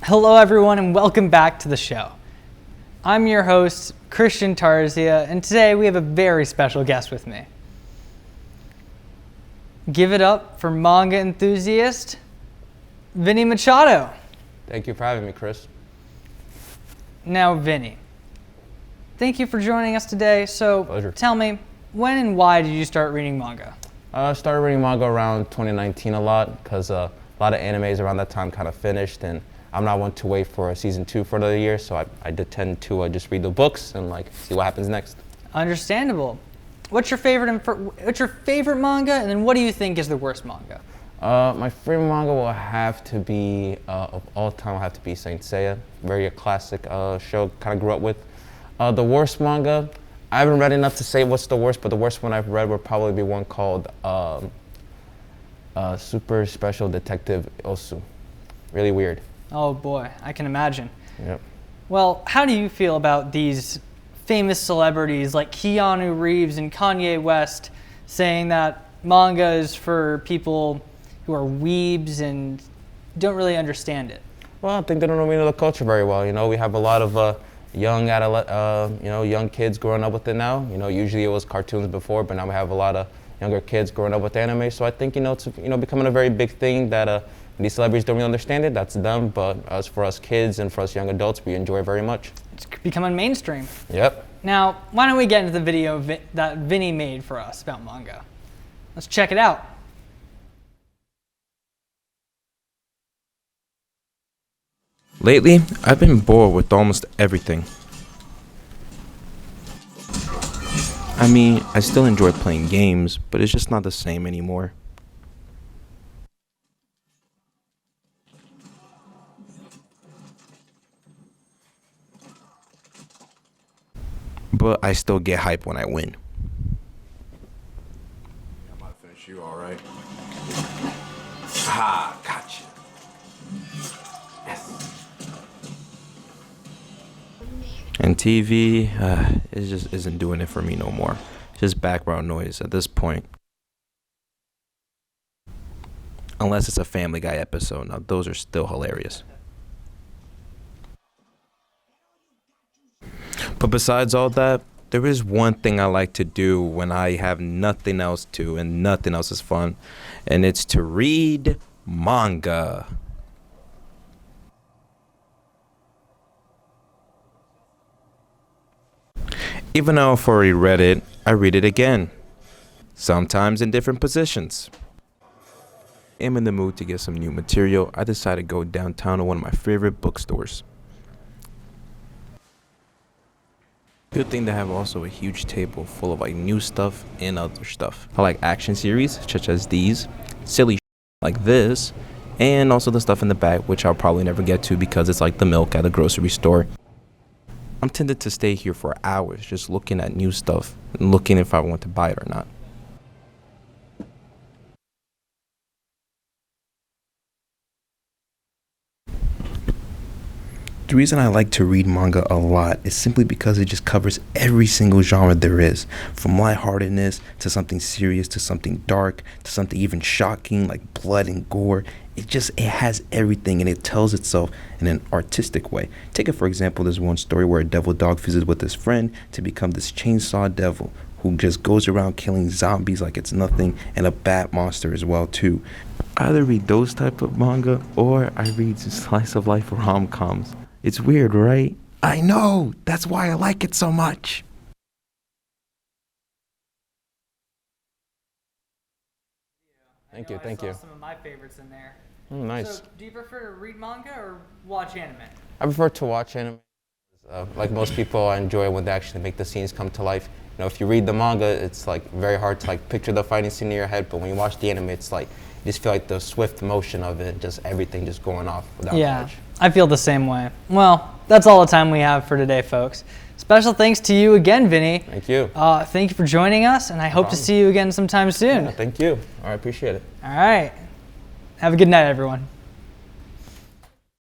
Hello everyone and welcome back to the show. I'm your host, Christian Tarzia, and today we have a very special guest with me. Give it up for manga enthusiast, Vinny Machado. Thank you for having me, Chris. Now Vinny, thank you for joining us today. So Pleasure. Tell me, when and why did you start reading manga? I started reading manga around 2019 a lot because a lot of animes around that time kind of finished, and I'm not one to wait for a season 2 for another year, so I did tend to just read the books and see what happens next. Understandable. What's your favorite manga, and then what do you think is the worst manga? My favorite manga will have to be, of all time, will have to be Saint Seiya. Very classic show, kind of grew up with. The worst manga, I haven't read enough to say what's the worst, but the worst one I've read would probably be one called Super Special Detective Osu. Really weird. Oh boy, I can imagine. Yep. Well, how do you feel about these famous celebrities like Keanu Reeves and Kanye West saying that manga is for people who are weebs and don't really understand it? Well, I think they don't really know the culture very well. We have a lot of young kids growing up with it now. Usually it was cartoons before, but now we have a lot of younger kids growing up with anime. So I think it's becoming a very big thing that these celebrities don't really understand it. That's them, but as for us kids and for us young adults, we enjoy it very much. It's becoming mainstream. Yep. Now, why don't we get into the video that Vinny made for us about manga? Let's check it out. Lately, I've been bored with almost everything. I mean, I still enjoy playing games, but it's just not the same anymore. But I still get hype when I win. I'm about to finish you, all right? Ha, gotcha. Yes. And TV, it just isn't doing it for me no more. It's just background noise at this point. Unless it's a Family Guy episode. Now, those are still hilarious. But besides all that, there is one thing I like to do when I have nothing else to and nothing else is fun, and it's to read manga. Even though I've already read it, I read it again. Sometimes in different positions. I'm in the mood to get some new material. I decided to go downtown to one of my favorite bookstores. Good thing to have also a huge table full of new stuff and other stuff. I like action series such as these, silly like this, and also the stuff in the back which I'll probably never get to because it's like the milk at a grocery store. I'm tempted to stay here for hours just looking at new stuff and looking if I want to buy it or not. The reason I like to read manga a lot is simply because it just covers every single genre there is, from lightheartedness to something serious to something dark to something even shocking like blood and gore. It has everything, and it tells itself in an artistic way. Take it for example, there's one story where a devil dog fuses with his friend to become this chainsaw devil who just goes around killing zombies like it's nothing, and a bat monster as well too. I either read those type of manga or I read slice of life rom-coms. It's weird, right? I know! That's why I like it so much! Thank you. I saw some of my favorites in there. Nice. So, do you prefer to read manga or watch anime? I prefer to watch anime. Like most people, I enjoy when they actually make the scenes come to life. If you read the manga, it's very hard to picture the fighting scene in your head, but when you watch the anime, it's you just feel the swift motion of it, just everything just going off without much. I feel the same way. Well, that's all the time we have for today, folks. Special thanks to you again, Vinny. Thank you. Thank you for joining us, and I hope to see you again sometime soon. Yeah, thank you. I appreciate it. All right. Have a good night, everyone.